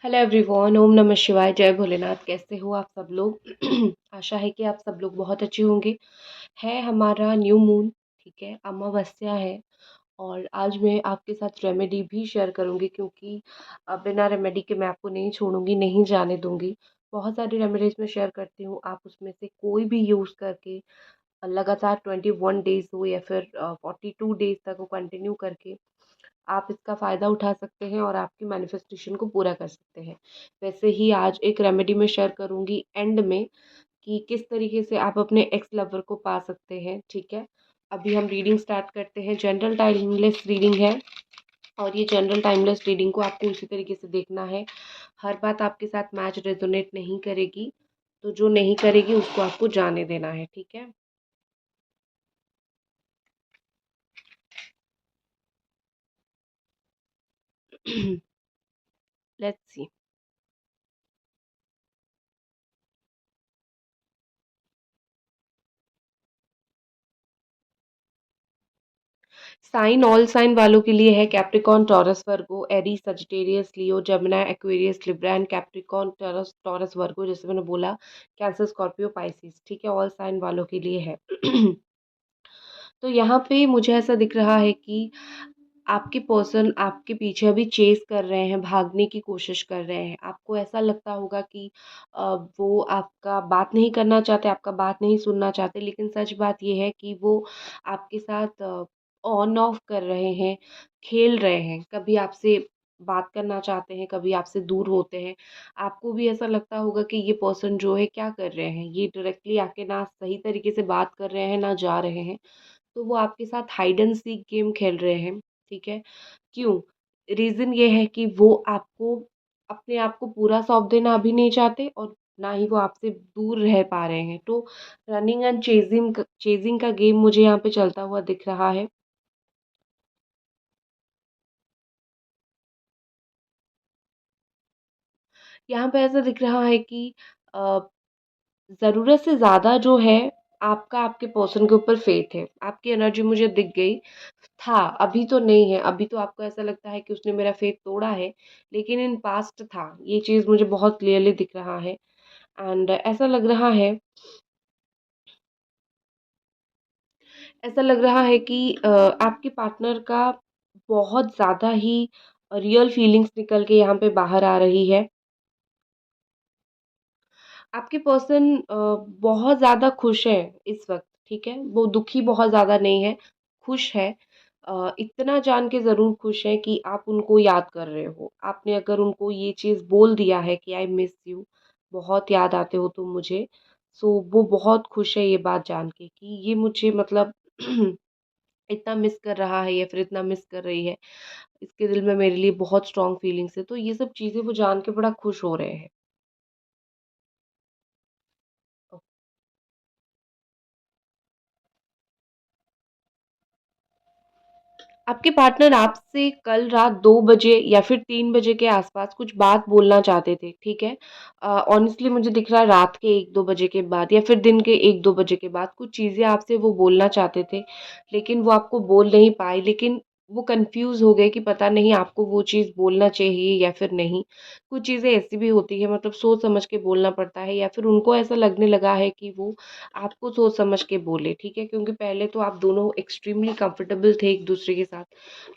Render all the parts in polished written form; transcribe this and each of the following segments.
Hello everyone, ओम नमः शिवाय, जय भोलेनाथ। कैसे हो आप सब लोग? आशा है कि आप सब लोग बहुत अच्छे होंगे। है हमारा न्यू मून, ठीक है, अमावस्या है। और आज मैं आपके साथ रेमेडी भी शेयर करूंगी, क्योंकि बिना रेमेडी के मैं आपको नहीं छोड़ूंगी, नहीं जाने दूंगी। बहुत सारी रेमेडीज मैं शेयर करती हूँ, आप उसमें से कोई भी यूज़ करके लगातार 21 डेज हो या फिर 42 डेज तक वो कंटिन्यू करके आप इसका फ़ायदा उठा सकते हैं और आपकी मैनिफेस्टेशन को पूरा कर सकते हैं। वैसे ही आज एक रेमेडी मैं शेयर करूँगी एंड में, कि किस तरीके से आप अपने एक्स लवर को पा सकते हैं, ठीक है। अभी हम रीडिंग स्टार्ट करते हैं। जनरल टाइमलेस रीडिंग है, और ये जनरल टाइमलेस रीडिंग को आपको उसी तरीके से देखना है। हर बात आपके साथ मैच रेजोनेट नहीं करेगी, तो जो नहीं करेगी उसको आपको जाने देना है, ठीक है। Let's see. Sign all sign वालों के लिए है Capricorn, Taurus, Virgo, Aries, Sagittarius, Leo, Gemini, Aquarius, Libra and Capricorn, Taurus Taurus Virgo, जैसे मैंने बोला, कैंसर, स्कॉर्पियो, पाइसिस, ठीक है, ऑल साइन वालों के लिए है। तो यहाँ पे मुझे ऐसा दिख रहा है कि आपके पर्सन आपके पीछे अभी चेस कर रहे हैं, भागने की कोशिश कर रहे हैं। आपको ऐसा लगता होगा कि वो आपका बात नहीं करना चाहते, आपका बात नहीं सुनना चाहते, लेकिन सच बात ये है कि वो आपके साथ ऑन ऑफ कर रहे हैं, खेल रहे हैं। कभी आपसे बात करना चाहते हैं, कभी आपसे दूर होते हैं। आपको भी ऐसा लगता होगा कि ये पर्सन जो है क्या कर रहे हैं, ये डायरेक्टली आके ना सही तरीके से बात कर रहे हैं ना जा रहे हैं। तो वो आपके साथ हाइड एंड सीक गेम खेल रहे हैं, ठीक है। क्यों? रीज़न ये है कि वो आपको अपने आप को पूरा सौंप देना अभी नहीं चाहते, और ना ही वो आपसे दूर रह पा रहे हैं। तो रनिंग एंड चेज़िंग चेज़िंग का गेम मुझे यहाँ पे चलता हुआ दिख रहा है। यहाँ पे ऐसा दिख रहा है कि अ, ज़रूरत से ज़्यादा जो है आपका आपके पर्सन के ऊपर फ़ेथ है। आपकी एनर्जी मुझे दिख गई। था, अभी तो नहीं है, अभी तो आपको ऐसा लगता है कि उसने मेरा फ़ेथ तोड़ा है, लेकिन इन पास्ट था। ये चीज़ मुझे बहुत क्लियरली दिख रहा है। एंड ऐसा लग रहा है कि आपके पार्टनर का बहुत ज़्यादा ही रियल फीलिंग्स निकल के यहाँ पे बाहर आ रही है। आपके पर्सन बहुत ज़्यादा खुश है इस वक़्त, ठीक है? वो दुखी बहुत ज़्यादा नहीं है, खुश है। इतना जान के ज़रूर खुश है कि आप उनको याद कर रहे हो। आपने अगर उनको ये चीज़ बोल दिया है कि आई मिस यू, बहुत याद आते हो तुम मुझे, सो वो बहुत खुश है ये बात जान के कि ये मुझे मतलब इतना मिस कर रहा है या फिर इतना मिस कर रही है। इसके दिल में मेरे लिए बहुत स्ट्रॉन्ग फीलिंग्स है। तो ये सब चीज़ें वो जान के बड़ा खुश हो रहे हैं। आपके पार्टनर आपसे कल रात 2 बजे या फिर 3 बजे के आसपास कुछ बात बोलना चाहते थे, ठीक है? ऑनेस्टली मुझे दिख रहा है रात के 1-2 बजे के बाद या फिर दिन के 1-2 बजे के बाद कुछ चीज़ें आपसे वो बोलना चाहते थे, लेकिन वो आपको बोल नहीं पाए, लेकिन वो कन्फ्यूज़ हो गए कि पता नहीं आपको वो चीज़ बोलना चाहिए या फिर नहीं। कुछ चीज़ें ऐसी भी होती हैं, मतलब सोच समझ के बोलना पड़ता है, या फिर उनको ऐसा लगने लगा है कि वो आपको सोच समझ के बोले, ठीक है? क्योंकि पहले तो आप दोनों एक्सट्रीमली कंफर्टेबल थे एक-दूसरे के साथ,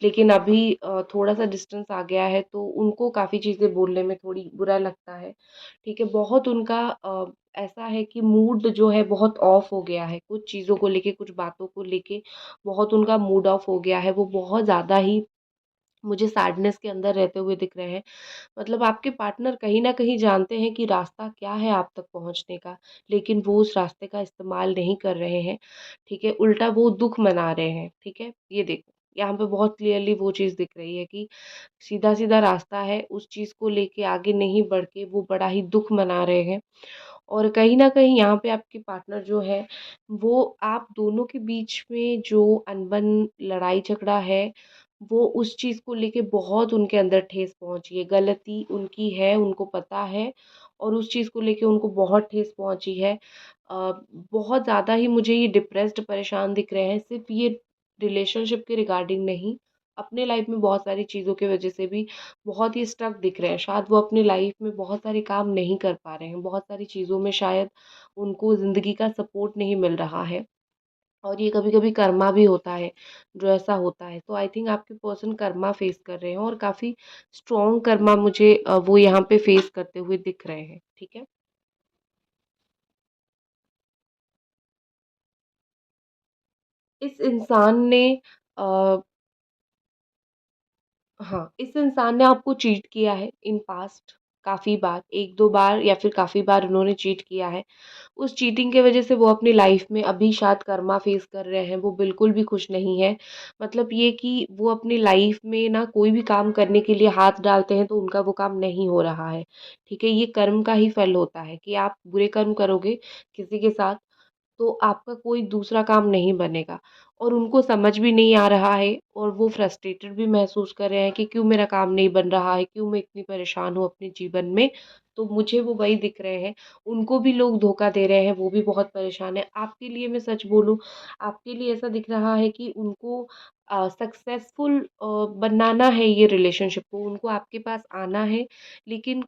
लेकिन अभी थोड़ा-सा डिस्टेंस आ गया है, तो उनको काफ़ी चीज़ें बोलने में थोड़ी बुरा लगता है, ठीक है? बहुत उनका ऐसा है कि मूड जो है बहुत ऑफ हो गया है, कुछ चीज़ों को लेके, कुछ बातों को लेके बहुत उनका मूड ऑफ हो गया है। वो बहुत ज़्यादा ही मुझे सैडनेस के अंदर रहते हुए दिख रहे हैं। मतलब आपके पार्टनर कहीं न कहीं जानते हैं कि रास्ता क्या है आप तक पहुँचने का, लेकिन वो उस रास्ते का इस्तेमाल नहीं कर रहे हैं, ठीक है? उल्टा वो दुःख मना रहे हैं, ठीक है? ये देखो, यहाँ पे बहुत क्लियरली वो चीज़ दिख रही है कि सीधा-सीधा रास्ता है, उस चीज़ को लेके आगे नहीं बढ़ के वो बड़ा ही दुःख मना रहे हैं। और कहीं न कहीं यहाँ पे आपके पार्टनर जो है, वो आप दोनों के बीच में जो अनबन, लड़ाई-झगड़ा है, वो उस चीज़ को लेके बहुत उनके अंदर ठेस पहुँची है। गलती उनकी है, उनको पता है, और उस चीज़ को लेके उनको बहुत ठेस पहुँची है। अ, बहुत ज़्यादा ही मुझे ये डिप्रेस्ड, परेशान दिख रहे हैं, सिर्फ़ ये रिलेशनशिप के रिगार्डिंग नहीं, अपने लाइफ में बहुत सारी चीज़ों की वजह से भी बहुत ही स्टक दिख रहे हैं। शायद वो अपनी लाइफ में बहुत सारे काम नहीं कर पा रहे हैं, बहुत सारी चीज़ों में शायद उनको ज़िंदगी का सपोर्ट नहीं मिल रहा है। और ये कभी-कभी कर्मा भी होता है, जो ऐसा होता है। तो आई थिंक आपके पर्सन कर्मा फेस कर रहे हैं और काफ़ी स्ट्रॉन्ग कर्मा मुझे वो यहाँ पे फेस करते हुए दिख रहे हैं, ठीक है? इस इंसान ने अ, हाँ, इस इंसान ने आपको चीट किया है इन पास्ट काफ़ी बार, 1-2 बार या फिर काफ़ी बार उन्होंने चीट किया है। उस चीटिंग की वज़ह से वो अपनी लाइफ़ में अभी शायद कर्मा फ़ेस कर रहे हैं, वो बिल्कुल भी खुश नहीं हैं। मतलब ये कि वो अपनी लाइफ़ में ना कोई भी काम करने के लिए हाथ डालते हैं तो उनका वो काम नहीं हो रहा है, ठीक है? ये कर्म का ही फल होता है कि आप बुरे कर्म करोगे किसी के साथ तो आपका कोई दूसरा काम नहीं बनेगा और उनको समझ भी नहीं आ रहा है और वो फ्रस्ट्रेटेड भी महसूस कर रहे हैं कि क्यों मेरा काम नहीं बन रहा है, क्यों मैं इतनी परेशान हूँ अपने जीवन में। तो मुझे वो वही दिख रहे हैं, उनको भी लोग धोखा दे रहे हैं, वो भी बहुत परेशान हैं। आपके लिए मैं सच बोलूँ, आपके लिए ऐसा दिख रहा है कि उनको सक्सेसफुल बनाना है ये रिलेशनशिप को, उनको आपके पास आना है, लेकिन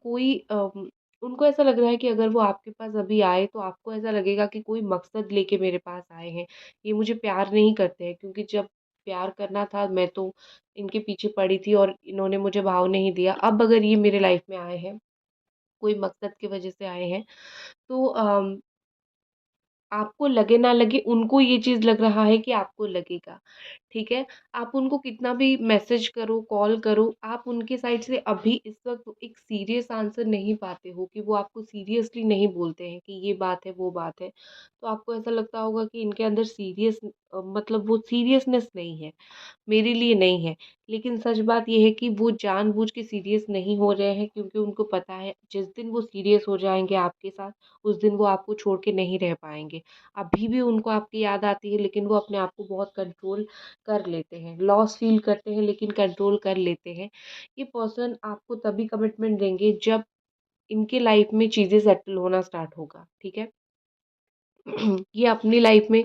उनको ऐसा लग रहा है कि अगर वो आपके पास अभी आए तो आपको ऐसा लगेगा कि कोई मकसद लेके मेरे पास आए हैं। ये मुझे प्यार नहीं करते हैं क्योंकि जब प्यार करना था मैं तो इनके पीछे पड़ी थी और इन्होंने मुझे भाव नहीं दिया। अब अगर ये मेरे लाइफ में आए हैं, कोई मकसद की वजह से आए हैं तो आपको लगे ना लगे उनको ये चीज़ लग रहा है कि आपको लगेगा, ठीक है? आप उनको कितना भी मैसेज करो, कॉल करो, आप उनके साइड से अभी इस वक़्त एक सीरियस आंसर नहीं पाते हो कि वो आपको सीरियसली नहीं बोलते हैं कि ये बात है, वो बात है। तो आपको ऐसा लगता होगा कि इनके अंदर मतलब वो सीरियसनेस नहीं है। मेरे लिए नहीं है। लेकिन सच बात ये है कि वो जानबूझ के सीरियस नहीं हो रहे हैं क्योंकि उनको पता है जिस दिन वो सीरियस हो जाएँगे आपके साथ, उस दिन वो आपको छोड़ के नहीं रह पाएँगे। अभी भी उनको आपकी याद आती है लेकिन वो अपने आप को बहुत कंट्रोल कर लेते हैं। लॉस फ़ील करते हैं लेकिन कंट्रोल कर लेते हैं। ये पर्सन आपको तभी कमिटमेंट देंगे जब इनके लाइफ़ में चीज़ें सेटल होना स्टार्ट होगा, ठीक है? ये अपनी लाइफ़ में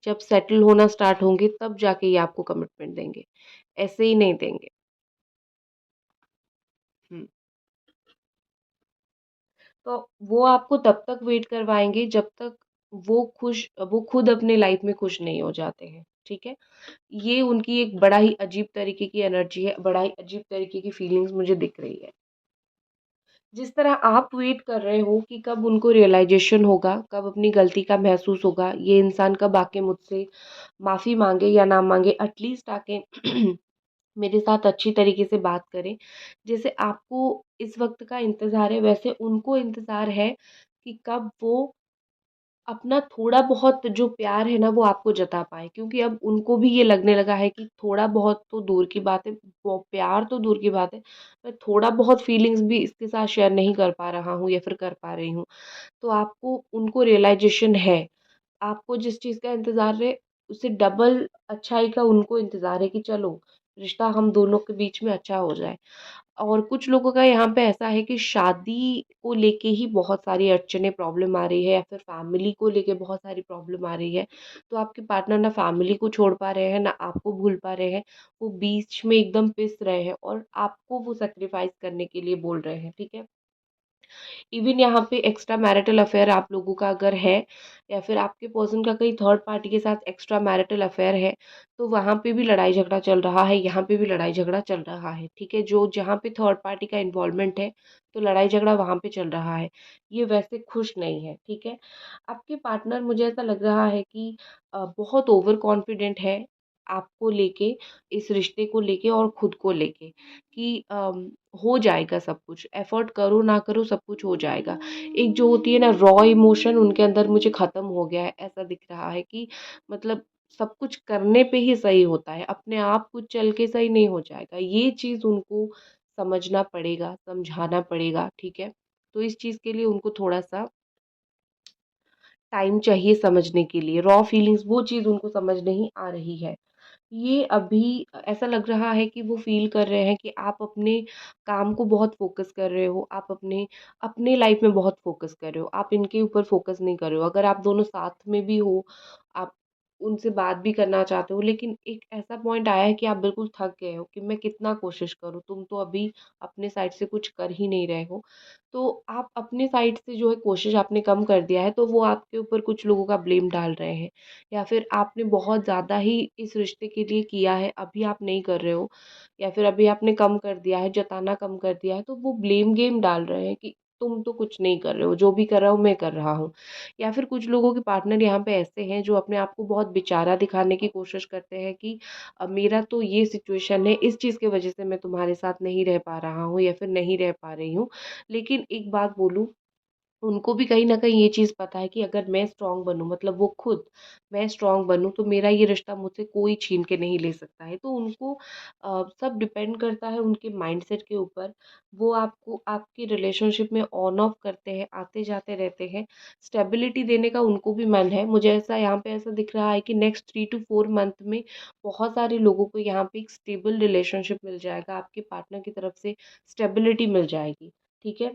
जब सेटल होना स्टार्ट होंगे तब जाके ये आपको कमिटमेंट देंगे, ऐसे ही नहीं देंगे। हुँ। तो वो आपको तब तक वेट करवाएँगे जब तक वो खुद अपने लाइफ़ में खुश नहीं हो जाते हैं, ठीक है? ये उनकी एक बड़ा ही अजीब तरीके की एनर्जी है, बड़ा ही अजीब तरीके की फीलिंग्स मुझे दिख रही है। जिस तरह आप वेट कर रहे हो कि कब उनको रियलाइज़ेशन होगा, कब अपनी गलती का महसूस होगा, ये इंसान कब आके मुझसे माफ़ी माँगे या ना माँगे, एटलीस्ट आके मेरे साथ अच्छी तरीके से बात करें। जैसे आपको इस वक़्त का इंतज़ार है, वैसे उनको इंतज़ार है कि कब वो अपना थोड़ा बहुत जो प्यार है ना, वो आपको जता पाएँ। क्योंकि अब उनको भी ये लगने लगा है कि थोड़ा बहुत तो दूर की बात है, वो प्यार तो दूर की बात है, मैं थोड़ा बहुत फीलिंग्स भी इसके साथ शेयर नहीं कर पा रहा हूँ या फिर कर पा रही हूँ। तो आपको उनको रियलाइज़ेशन है। आपको जिस चीज़ का इंतज़ार है, उससे डबल अच्छाई का उनको इंतज़ार है कि चलो, रिश्ता हम दोनों के बीच में अच्छा हो जाए। और कुछ लोगों का यहाँ पे ऐसा है कि शादी को लेके ही बहुत सारी अड़चनें प्रॉब्लम आ रही है या फिर फैमिली को लेके बहुत सारी प्रॉब्लम आ रही है। तो आपके पार्टनर ना फैमिली को छोड़ पा रहे हैं, ना आपको भूल पा रहे हैं। वो बीच में एकदम पिस रहे हैं और आपको वो सैक्रिफ़ाइस करने के लिए बोल रहे हैं, ठीक है? इवन यहाँ पे एक्स्ट्रा मैरिटल अफेयर आप लोगों का अगर है या फिर आपके पर्सन का कहीं थर्ड पार्टी के साथ एक्स्ट्रा मैरिटल अफेयर है, तो वहाँ पे भी लड़ाई झगड़ा चल रहा है, यहाँ पे भी लड़ाई झगड़ा चल रहा है, ठीक है? जो जहाँ पे थर्ड पार्टी का इन्वॉल्वमेंट है, तो लड़ाई झगड़ा वहाँ पे चल रहा है। ये वैसे खुश नहीं है, ठीक है? आपके पार्टनर मुझे ऐसा लग रहा है कि बहुत ओवर कॉन्फिडेंट है आपको लेके, इस रिश्ते को लेके और खुद को लेके कि हो जाएगा सब कुछ, एफ़र्ट करो ना करो सब कुछ हो जाएगा। एक जो होती है ना रॉ इमोशन उनके अंदर मुझे ख़त्म हो गया है, ऐसा दिख रहा है कि मतलब सब कुछ करने पे ही सही होता है, अपने आप कुछ चल के सही नहीं हो जाएगा। ये चीज़ उनको समझना पड़ेगा, समझाना पड़ेगा, ठीक है? तो इस चीज़ के लिए उनको थोड़ा-सा टाइम चाहिए समझने के लिए, रॉ फीलिंग्स वो चीज़ उनको समझ नहीं आ रही है। ये अभी ऐसा लग रहा है कि वो फ़ील कर रहे हैं कि आप अपने काम को बहुत फ़ोकस कर रहे हो, आप अपने अपने लाइफ़ में बहुत फ़ोकस कर रहे हो, आप इनके ऊपर फ़ोकस नहीं कर रहे हो। अगर आप दोनों साथ में भी हो, आप उनसे बात भी करना चाहते हो, लेकिन एक ऐसा पॉइंट आया है कि आप बिल्कुल थक गए हो कि मैं कितना कोशिश करूँ, तुम तो अभी अपने साइड से कुछ कर ही नहीं रहे हो। तो आप अपने साइड से जो है कोशिश आपने कम कर दिया है, तो वो आपके ऊपर कुछ लोगों का ब्लेम डाल रहे हैं, या फिर आपने बहुत ज़्यादा ही इस रिश्ते के लिए किया है, अभी आप नहीं कर रहे हो, या फिर अभी आपने कम कर दिया है, जताना कम कर दिया है, तो वो ब्लेम गेम डाल रहे हैं कि तुम तो कुछ नहीं कर रहे हो, जो भी कर रहा हूँ मैं कर रहा हूँ। या फिर कुछ लोगों के पार्टनर यहाँ पे ऐसे हैं जो अपने आप को बहुत बेचारा दिखाने की कोशिश करते हैं कि मेरा तो ये सिचुएशन है, इस चीज़ की वजह से मैं तुम्हारे साथ नहीं रह पा रहा हूँ या फिर नहीं रह पा रही हूँ। लेकिन एक बात बोलूँ, उनको भी कहीं न कहीं ये चीज़ पता है कि अगर मैं स्ट्रॉन्ग बनूँ, मतलब वो खुद, मैं स्ट्रॉन्ग बनूँ तो मेरा ये रिश्ता मुझसे कोई छीन के नहीं ले सकता है। तो उनको सब डिपेंड करता है उनके माइंडसेट के ऊपर। वो आपको आपकी रिलेशनशिप में ऑन ऑफ करते हैं, आते-जाते रहते हैं। स्टेबिलिटी देने का उनको भी मन है। मुझे ऐसा यहाँ पे ऐसा दिख रहा है कि नेक्स्ट 3 टू 4 मंथ में बहुत सारे लोगों को यहाँ पे एक स्टेबल रिलेशनशिप मिल जाएगा। आपके पार्टनर की तरफ से स्टेबिलिटी मिल जाएगी। ठीक है?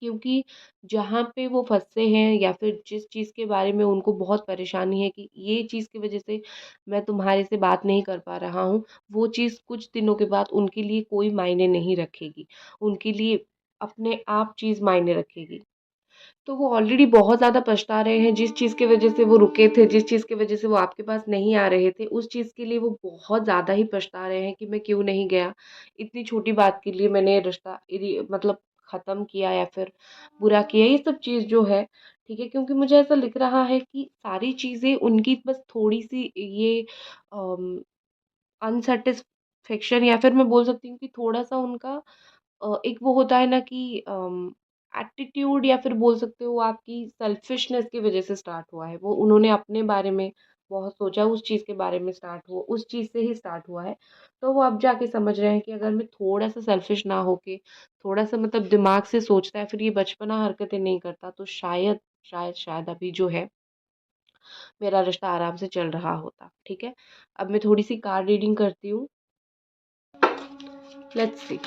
क्योंकि जहाँ पे वो फँसे हैं या फिर जिस चीज़ के बारे में उनको बहुत परेशानी है कि ये चीज़ की वज़ह से मैं तुम्हारे से बात नहीं कर पा रहा हूँ, वो चीज़ कुछ दिनों के बाद उनके लिए कोई मायने नहीं रखेगी। उनके लिए अपने आप चीज़ मायने रखेगी। तो वो ऑलरेडी बहुत ज़्यादा पछता रहे हैं, जिस चीज़ की वज़ह से वो रुके थे, जिस चीज़ की वज़ह से वो आपके पास नहीं आ रहे थे, उस चीज़ के लिए वो बहुत ज़्यादा ही पछता रहे हैं कि मैं क्यों नहीं गया। इतनी छोटी बात के लिए मैंने रिश्ता मतलब ख़त्म किया या फिर बुरा किया, ये सब चीज़ जो है, ठीक है? क्योंकि मुझे ऐसा लग रहा है कि सारी चीज़ें उनकी बस थोड़ी-सी ये अम, अनसैटिस्फैक्शन, या फिर मैं बोल सकती हूँ कि थोड़ा-सा उनका एक वो होता है ना कि एटीट्यूड, या फिर बोल सकते हो आपकी सेल्फिशनेस की वजह से स्टार्ट हुआ है। वो उन्होंने अपने बारे में बहुत सोचा, उस चीज़ के बारे में स्टार्ट हुआ, उस चीज़ से ही स्टार्ट हुआ है। तो वो अब जाके समझ रहे हैं कि अगर मैं थोड़ा-सा सेल्फिश ना होके, थोड़ा-सा मतलब दिमाग से सोचता है, फिर ये बचपना हरकतें नहीं करता, तो शायद अभी जो है मेरा रिश्ता आराम से चल रहा होता। ठीक है? अब मैं थोड़ी-सी कार्ड रीडिंग करती हूँ। Let's see.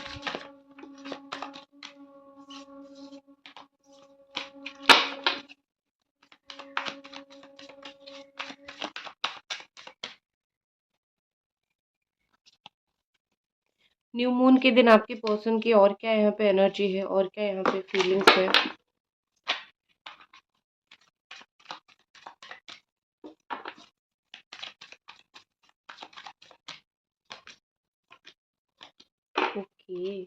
न्यू मून के दिन आपके पर्सन की और क्या यहाँ पे एनर्जी है और क्या यहाँ पे फीलिंग्स है? ओके,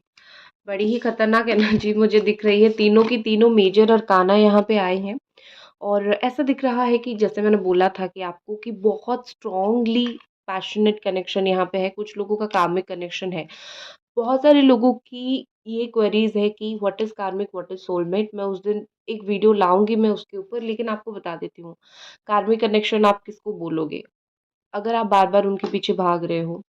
बड़ी ही खतरनाक एनर्जी मुझे दिख रही है। तीनों की तीनों मेजर अरकाना यहाँ पे आए हैं, और ऐसा दिख रहा है कि जैसे मैंने बोला था कि आपको कि बहुत स्ट्रॉन्गली पैशनेट कनेक्शन यहाँ पे है, कुछ लोगों का कार्मिक कनेक्शन है। बहुत सारे लोगों की ये क्वेरीज है कि व्हाट इज़ कार्मिक, व्हाट इज़ सोलमेट। मैं उस दिन एक वीडियो लाऊँगी मैं उसके ऊपर, लेकिन आपको बता देती हूँ, कार्मिक कनेक्शन आप किसको बोलोगे? अगर आप बार-बार उनके पीछे भाग रहे हो,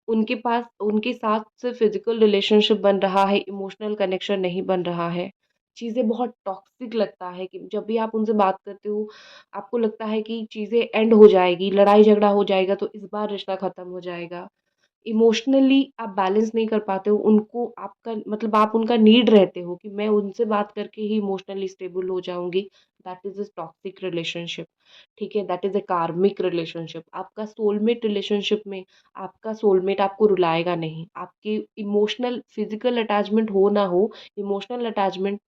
उनके साथ सिर्फ़ फ़िज़िकल रिलेशनशिप बन रहा है, इमोशनल कनेक्शन नहीं बन रहा है। चीज़ें बहुत टॉक्सिक लगता है कि जब भी आप उनसे बात करते हो, आपको लगता है कि चीज़ें एंड हो जाएगी, लड़ाई-झगड़ा हो जाएगा तो इस बार रिश्ता ख़त्म हो जाएगा। इमोशनली आप बैलेंस नहीं कर पाते हो, उनको आपका मतलब आप उनका नीड रहते हो कि मैं उनसे बात करके ही इमोशनली स्टेबल हो जाऊँगी। That is a toxic relationship, ठीक है? दैट इज़ अ कार्मिक रिलेशनशिप। आपका सोलमेट रिलेशनशिप में आपका सोलमेट आपको रुलाएगा नहीं। आपकी इमोशनल फिज़िकल अटैचमेंट हो ना हो, इमोशनल अटैचमेंट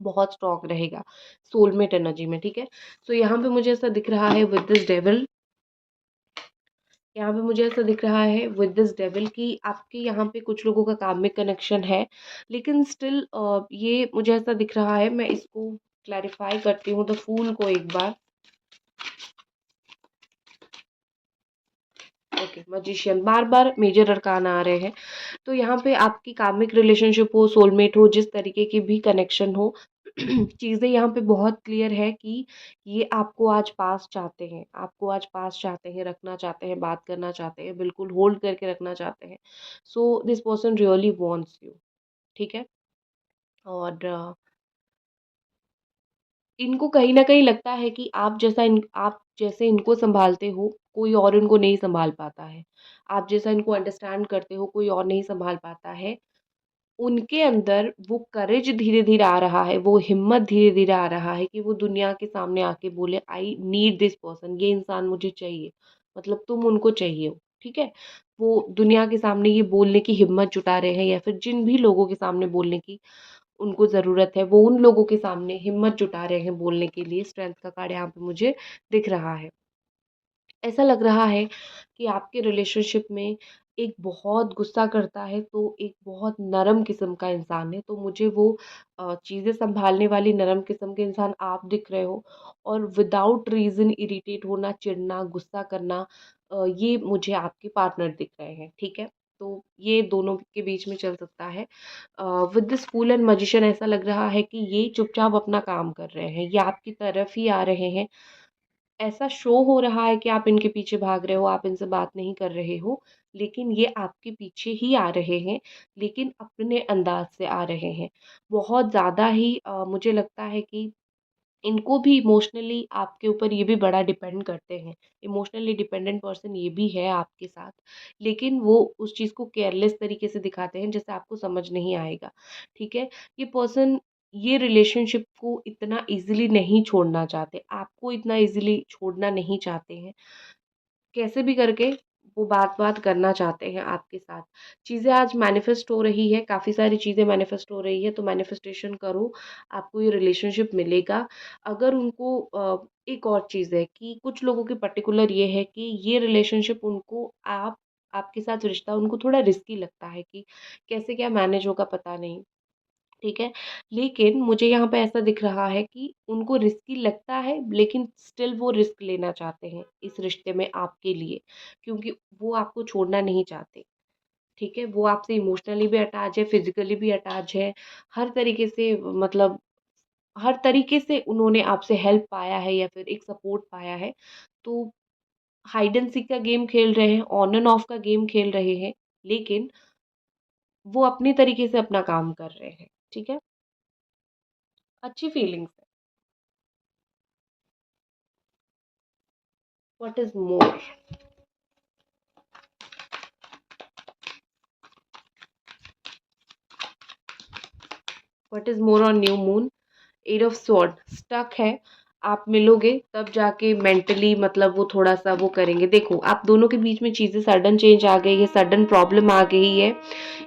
बहुत स्ट्रॉन्ग रहेगा सोलमेट एनर्जी में, ठीक है? सो यहाँ पे मुझे ऐसा दिख रहा है विद दिस डेविल, यहाँ पे मुझे ऐसा दिख रहा है विद दिस डेविल कि आपके यहाँ पे कुछ लोगों का कार्मिक कनेक्शन है, लेकिन स्टिल ये मुझे ऐसा दिख रहा है, मैं इसको क्लैरिफाई करती हूँ द फूल को एक बार। ओके, मैजिशियन, बार-बार मेजर अरकान आ रहे हैं। तो यहाँ पे आपकी कार्मिक रिलेशनशिप हो, सोलमेट हो, जिस तरीके की भी कनेक्शन हो, चीज़ें यहाँ पे बहुत क्लियर है कि ये आपको आज पास चाहते हैं, आपको आज पास चाहते हैं, रखना चाहते हैं, बात करना चाहते हैं, बिल्कुल होल्ड करके रखना चाहते हैं। So this person really wants you, ठीक है? और इनको कहीं न कहीं लगता है कि आप जैसे इनको सँभालते हो, कोई और इनको नहीं सँभाल पाता है। आप जैसा इनको अंडरस्टैंड करते हो, कोई और नहीं सँभाल पाता है। उनके अंदर वो करेज धीरे-धीरे आ रहा है, वो हिम्मत धीरे-धीरे आ रहा है कि वो दुनिया के सामने आके बोले आई नीड दिस पर्सन, ये इंसान मुझे चाहिए। मतलब तुम उनको चाहिए हो, ठीक है? वो दुनिया के सामने ये बोलने की हिम्मत जुटा रहे हैं या फिर जिन भी लोगों के सामने बोलने की उनको ज़रूरत है, वो उन लोगों के सामने हिम्मत जुटा रहे हैं बोलने के लिए। स्ट्रेंथ का कार्ड यहाँ पे मुझे दिख रहा है। ऐसा लग रहा है कि आपके रिलेशनशिप में एक बहुत गुस्सा करता है तो एक बहुत नरम किस्म का इंसान है, तो मुझे वो चीज़ें सँभालने वाली नरम किस्म के इंसान आप दिख रहे हो और विदाउट रीज़न इरिटेट होना, चिढ़ना, गुस्सा करना, ये मुझे आपके पार्टनर दिख रहे हैं, ठीक है? तो ये दोनों के बीच में चल सकता है। With this fool and magician ऐसा लग रहा है कि ये चुपचाप अपना काम कर रहे हैं, ये आपकी तरफ ही आ रहे हैं। ऐसा शो हो रहा है कि आप इनके पीछे भाग रहे हो, आप इनसे बात नहीं कर रहे हो, लेकिन ये आपके पीछे ही आ रहे हैं, लेकिन अपने अंदाज़ से आ रहे हैं। बहुत ज़्यादा ही मुझे लगता है कि इनको भी इमोशनली आपके ऊपर ये भी बड़ा डिपेंड करते हैं। इमोशनली डिपेंडेंट पर्सन ये भी है आपके साथ, लेकिन वो उस चीज़ को केयरलेस तरीके से दिखाते हैं जिससे आपको समझ नहीं आएगा, ठीक है? ये पर्सन ये रिलेशनशिप को इतना ईज़िली नहीं छोड़ना चाहते, आपको इतना ईज़िली छोड़ना नहीं चाहते हैं। कैसे भी करके वो बात-बात करना चाहते हैं आपके साथ। चीज़ें आज मैनिफेस्ट हो रही है, काफ़ी सारी चीज़ें मैनिफेस्ट हो रही है, तो मैनिफेस्टेशन करो, आपको ये रिलेशनशिप मिलेगा। अगर उनको एक और चीज़ है कि कुछ लोगों की पर्टिकुलर ये है कि ये रिलेशनशिप उनको आपके साथ रिश्ता उनको थोड़ा रिस्की लगता है कि कैसे क्या मैनेज होगा पता नहीं। ठीक है? लेकिन मुझे यहाँ पे ऐसा दिख रहा है कि उनको रिस्की लगता है, लेकिन स्टिल वो रिस्क लेना चाहते हैं इस रिश्ते में आपके लिए, क्योंकि वो आपको छोड़ना नहीं चाहते, ठीक है? वो आपसे इमोशनली भी अटैच है, फिज़िकली भी अटैच है, हर तरीके से मतलब हर तरीके से उन्होंने आपसे हेल्प पाया है या फिर एक सपोर्ट पाया है। तो हाइड एंड सीक का गेम खेल रहे हैं, ऑन एंड ऑफ का गेम खेल रहे हैं, लेकिन वो अपनी तरीके से अपना काम कर रहे हैं, ठीक है? अच्छी फीलिंग्स है। What is more? What is more on new moon? Eight of sword stuck है। आप मिलोगे तब जाके मेंटली मतलब वो थोड़ा-सा वो करेंगे। देखो, आप दोनों के बीच में चीज़ें सडन चेंज आ गई है, सडन प्रॉब्लम आ गई है।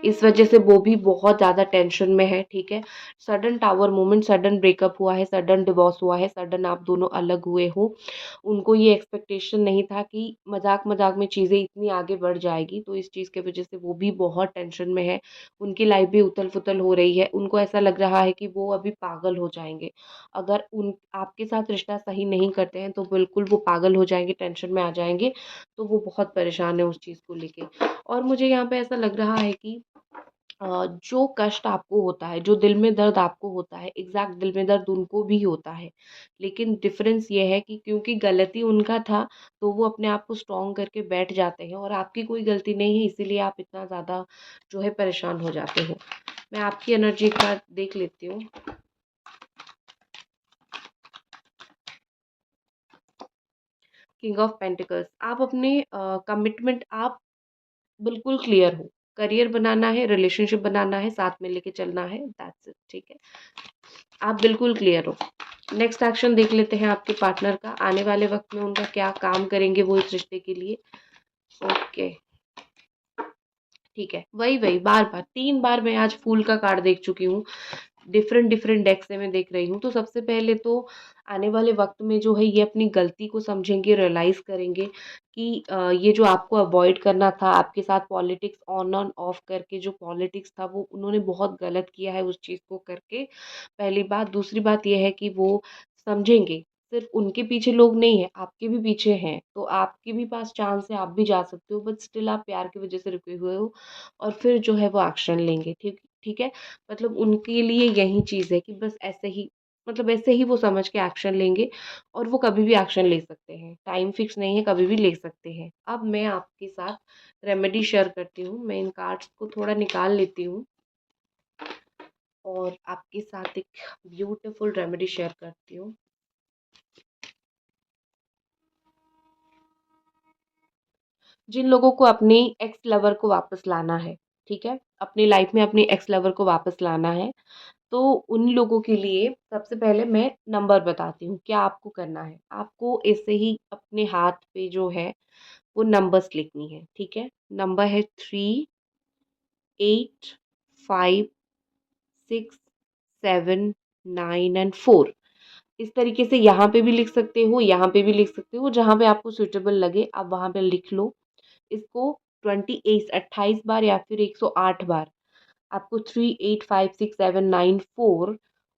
इस वज़ह से वो भी बहुत ज़्यादा टेंशन में है, ठीक है? Sudden tower movement, sudden breakup हुआ है, सडन डिवोर्स हुआ है, सडन आप दोनों अलग हुए हो। उनको ये एक्सपेक्टेशन नहीं था कि मज़ाक-मज़ाक में चीज़ें इतनी आगे बढ़ जाएगी, तो इस चीज़ की वज़ह से वो भी बहुत टेंशन में है। उनकी लाइफ़ भी उथल-पुथल हो रही है। उनको ऐसा लग रहा है कि वो अभी पागल हो जाएँगे। अगर उन आपके साथ रिश्ता सही नहीं करते हैं, तो बिल्कुल वो पागल हो जाएँगे, टेंशन में आ जाएँगे, तो वो बहुत परेशान हैं उस चीज़ को लेके। और मुझे यहाँ पे ऐसा लग रहा है कि जो कष्ट आपको होता है, जो दिल में दर्द आपको होता है, एग्ज़ैक्ट दिल में दर्द उनको भी होता है। लेकिन डिफ़रेंस ये है कि क्योंकि गलती उनका था, तो वो अपने आप को स्ट्रॉन्ग करके बैठ जाते हैं और आपकी कोई गलती नहीं है, इसीलिए आप इतना ज़्यादा जो है परेशान हो जाते हो। मैं आपकी एनर्जी एक बार देख लेती हूँ। किंग ऑफ पेंटिकल्स, आप अपने कमिटमेंट आप बिल्कुल क्लियर हो। करियर बनाना है, रिलेशनशिप बनाना है, साथ में लेके चलना है, दैट्स इट, ठीक है? आप बिल्कुल क्लियर हो। नेक्स्ट एक्शन देख लेते हैं आपके पार्टनर का, आने वाले वक़्त में उनका क्या काम करेंगे वो इस रिश्ते के लिए। ओके, ठीक है। वही-वही बार-बार 3 बार मैं आज फूल का कार्ड देख चुकी हूँ। डिफरेंट डिफरेंट डेक से मैं देख रही हूँ। तो सबसे पहले तो आने वाले वक़्त में जो है ये अपनी गलती को समझेंगे, रियलाइज़ करेंगे कि ये जो आपको अवॉइड करना था, आपके साथ पॉलिटिक्स ऑन ऑन ऑफ करके जो पॉलिटिक्स था वो उन्होंने बहुत गलत किया है उस चीज़ को करके, पहली बात। दूसरी बात ये है कि वो समझेंगे, सिर्फ़ उनके पीछे लोग नहीं हैं, आपके भी पीछे हैं। तो आपके भी पास चांस है, आप भी जा सकते हो, बट स्टिल आप प्यार की वज़ह से रुके हुए हो और फिर जो है वो एक्शन लेंगे। ठीक ठीक है? मतलब उनके लिए यही चीज़ है कि बस ऐसे ही मतलब ऐसे ही वो समझ के एक्शन लेंगे और वो कभी भी एक्शन ले सकते हैं। टाइम फिक्स नहीं है, कभी भी ले सकते हैं। अब मैं आपके साथ रेमेडी शेयर करती हूँ। मैं इन कार्ड्स को थोड़ा निकाल लेती हूँ और आपके साथ एक ब्यूटीफुल रेमेडी शेयर करती हूँ। जिन लोगों को अपनी एक्स लवर को वापस लाना है, ठीक है? अपनी लाइफ में अपनी एक्स लवर को वापस लाना है, तो उन लोगों के लिए सबसे पहले मैं नंबर बताती हूँ, क्या आपको करना है? आपको ऐसे ही अपने हाथ पे जो है वो नंबर्स लिखनी है, ठीक है? नंबर है 3, 8, 5, 6, 7, 9 एंड 4। इस तरीके से यहाँ पे भी लिख सकते हो, यहाँ पे भी लिख सकते हो, जहाँ पे आपको सूटेबल लगे आप वहाँ पे लिख लो। इसको 28 28 बार या फिर 108 बार आपको 3, 8, 5, 6, 7, 9, 4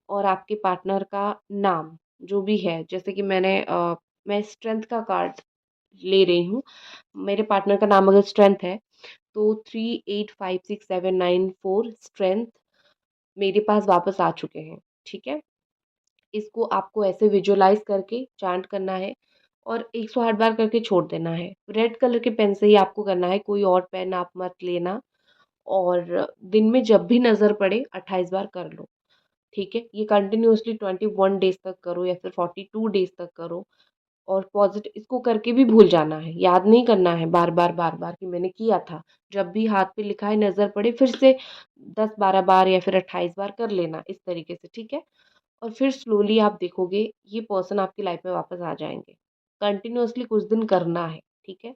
और आपके पार्टनर का नाम जो भी है, जैसे कि मैं स्ट्रेंथ का कार्ड ले रही हूँ। मेरे पार्टनर का नाम अगर स्ट्रेंथ है तो 3, 8, 5, 6, 7, 9, 4 स्ट्रेंथ मेरे पास वापस आ चुके हैं, ठीक है? इसको आपको ऐसे विजुअलाइज़ करके चैंट करना है और 108 बार करके छोड़ देना है। रेड कलर के पेन से ही आपको करना है, कोई और पेन आप मत लेना और दिन में जब भी नज़र पड़े 28 बार कर लो, ठीक है? ये कंटिन्यूअसली 21 डेज़ तक करो या फिर 42 डेज़ तक करो और इसको करके भी भूल जाना है, याद नहीं करना है बार-बार, बार-बार कि मैंने किया था। जब भी हाथ पे लिखा है नज़र पड़े फिर से 10-12 बार या फिर 28 बार कर लेना इस तरीके से, ठीक है? और फिर स्लोली आप देखोगे ये पर्सन आपकी लाइफ में वापस आ जाएँगे। कंटिन्यूअसली कुछ दिन करना है, ठीक है?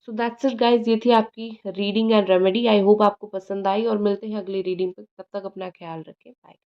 सो दैट्स इट गाइज़, ये थी आपकी reading and remedy. I hope आपको पसंद आई और मिलते हैं अगली रीडिंग पे। तब तक अपना ख्याल रखें। बाय।